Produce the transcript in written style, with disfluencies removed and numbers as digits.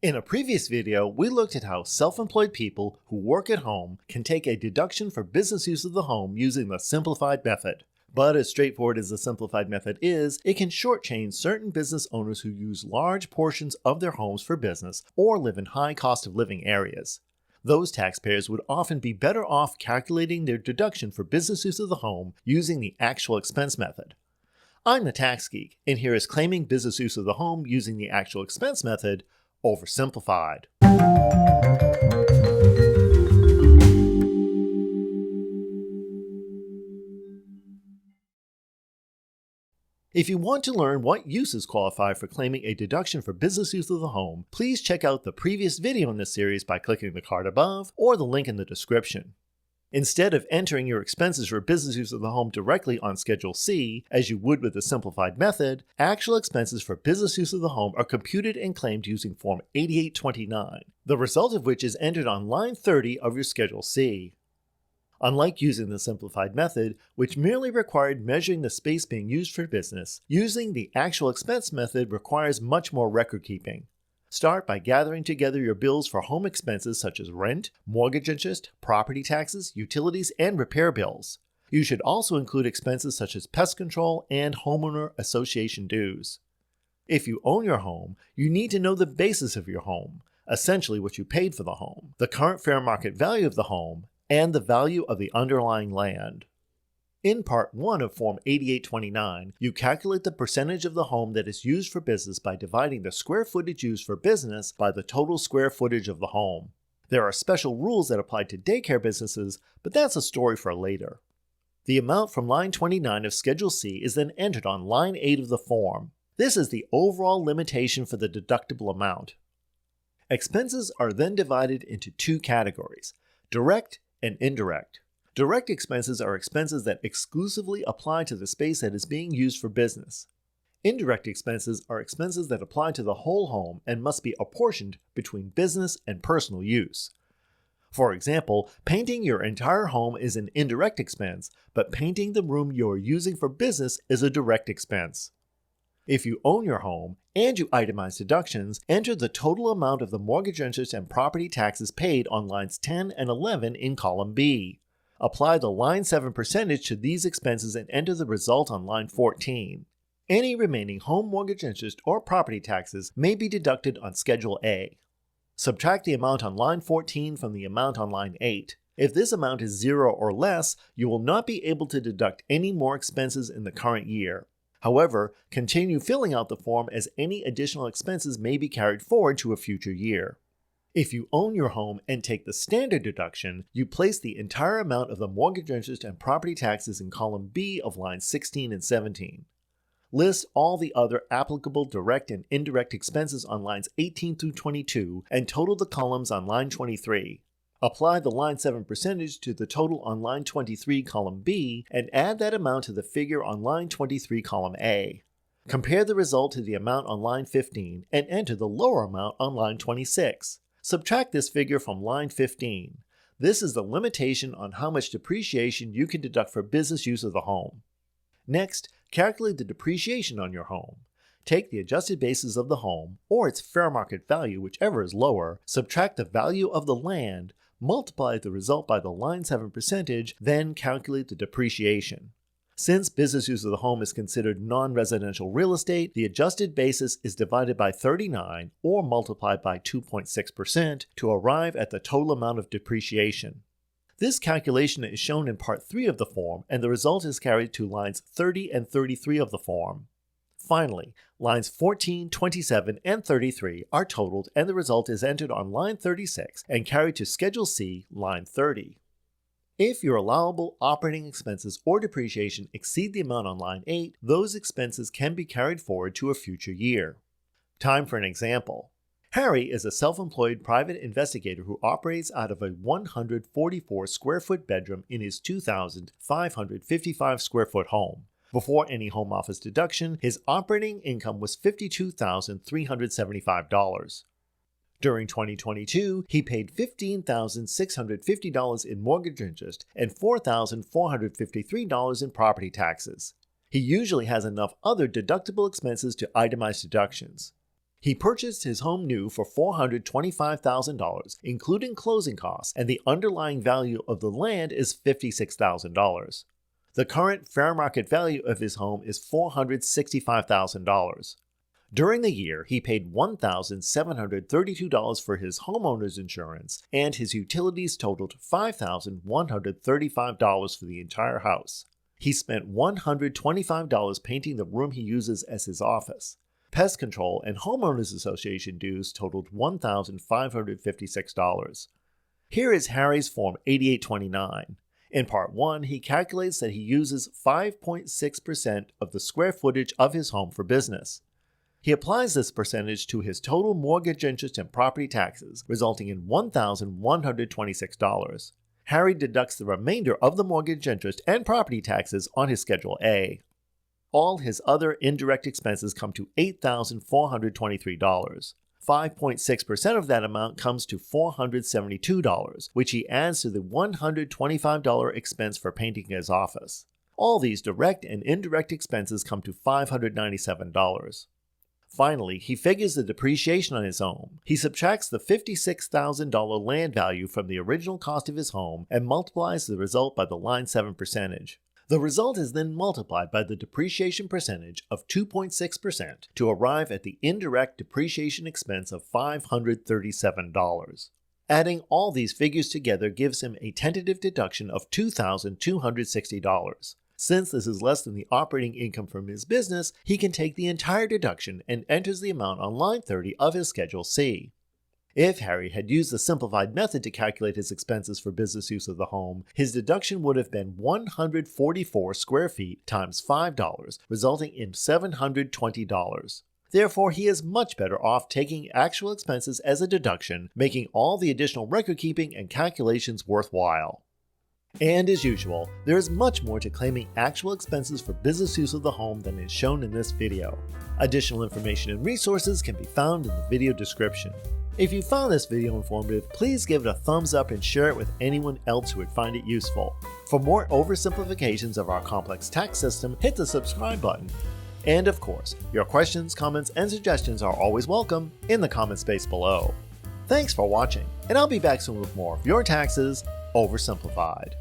In a previous video, we looked at how self-employed people who work at home can take a deduction for business use of the home using the simplified method. But as straightforward as the simplified method is, it can shortchange certain business owners who use large portions of their homes for business or live in high cost of living areas. Those taxpayers would often be better off calculating their deduction for business use of the home using the actual expense method. I'm the Tax Geek, and here is claiming business use of the home using the actual expense method, oversimplified. If you want to learn what uses qualify for claiming a deduction for business use of the home, please check out the previous video in this series by clicking the card above or the link in the description. Instead of entering your expenses for business use of the home directly on Schedule C, as you would with the simplified method, actual expenses for business use of the home are computed and claimed using Form 8829, the result of which is entered on line 30 of your Schedule C. Unlike using the simplified method, which merely required measuring the space being used for business, using the actual expense method requires much more record keeping. Start by gathering together your bills for home expenses such as rent, mortgage interest, property taxes, utilities, and repair bills. You should also include expenses such as pest control and homeowner association dues. If you own your home, you need to know the basis of your home, essentially what you paid for the home, the current fair market value of the home, and the value of the underlying land. In Part 1 of Form 8829, you calculate the percentage of the home that is used for business by dividing the square footage used for business by the total square footage of the home. There are special rules that apply to daycare businesses, but that's a story for later. The amount from line 29 of Schedule C is then entered on line 8 of the form. This is the overall limitation for the deductible amount. Expenses are then divided into two categories: direct and indirect. Direct expenses are expenses that exclusively apply to the space that is being used for business. Indirect expenses are expenses that apply to the whole home and must be apportioned between business and personal use. For example, painting your entire home is an indirect expense, but painting the room you are using for business is a direct expense. If you own your home and you itemize deductions, enter the total amount of the mortgage interest and property taxes paid on lines 10 and 11 in column B. Apply the line 7 percentage to these expenses and enter the result on line 14. Any remaining home mortgage interest or property taxes may be deducted on Schedule A. Subtract the amount on line 14 from the amount on line 8. If this amount is 0 or less, you will not be able to deduct any more expenses in the current year. However, continue filling out the form as any additional expenses may be carried forward to a future year. If you own your home and take the standard deduction, you place the entire amount of the mortgage interest and property taxes in column B of lines 16 and 17. List all the other applicable direct and indirect expenses on lines 18 through 22 and total the columns on line 23. Apply the line 7 percentage to the total on line 23 column B and add that amount to the figure on line 23 column A. Compare the result to the amount on line 15 and enter the lower amount on line 26. Subtract this figure from line 15. This is the limitation on how much depreciation you can deduct for business use of the home. Next, calculate the depreciation on your home. Take the adjusted basis of the home, or its fair market value, whichever is lower, subtract the value of the land, multiply the result by the line 7 percentage, then calculate the depreciation. Since business use of the home is considered non-residential real estate, the adjusted basis is divided by 39 or multiplied by 2.6% to arrive at the total amount of depreciation. This calculation is shown in Part 3 of the form, and the result is carried to lines 30 and 33 of the form. Finally, lines 14, 27, and 33 are totaled, and the result is entered on line 36 and carried to Schedule C, line 30. If your allowable operating expenses or depreciation exceed the amount on line 8, those expenses can be carried forward to a future year. Time for an example. Harry is a self-employed private investigator who operates out of a 144 square foot bedroom in his 2,555 square foot home. Before any home office deduction, his operating income was $52,375. During 2022, he paid $15,650 in mortgage interest and $4,453 in property taxes. He usually has enough other deductible expenses to itemize deductions. He purchased his home new for $425,000, including closing costs, and the underlying value of the land is $56,000. The current fair market value of his home is $465,000. During the year, he paid $1,732 for his homeowner's insurance, and his utilities totaled $5,135 for the entire house. He spent $125 painting the room he uses as his office. Pest control and homeowners association dues totaled $1,556. Here is Harry's Form 8829. In Part 1, he calculates that he uses 5.6% of the square footage of his home for business. He applies this percentage to his total mortgage interest and property taxes, resulting in $1,126. Harry deducts the remainder of the mortgage interest and property taxes on his Schedule A. All his other indirect expenses come to $8,423. 5.6% of that amount comes to $472, which he adds to the $125 expense for painting his office. All these direct and indirect expenses come to $597. Finally, he figures the depreciation on his home. He subtracts the $56,000 land value from the original cost of his home and multiplies the result by the line 7 percentage. The result is then multiplied by the depreciation percentage of 2.6% to arrive at the indirect depreciation expense of $537. Adding all these figures together gives him a tentative deduction of $2,260. Since this is less than the operating income from his business, he can take the entire deduction and enters the amount on line 30 of his Schedule C. If Harry had used the simplified method to calculate his expenses for business use of the home, his deduction would have been 144 square feet times $5, resulting in $720. Therefore, he is much better off taking actual expenses as a deduction, making all the additional record keeping and calculations worthwhile. And as usual, there is much more to claiming actual expenses for business use of the home than is shown in this video. Additional information and resources can be found in the video description. If you found this video informative, please give it a thumbs up and share it with anyone else who would find it useful. For more oversimplifications of our complex tax system, hit the subscribe button. And of course, your questions, comments, and suggestions are always welcome in the comment space below. Thanks for watching, and I'll be back soon with more of Your Taxes Oversimplified.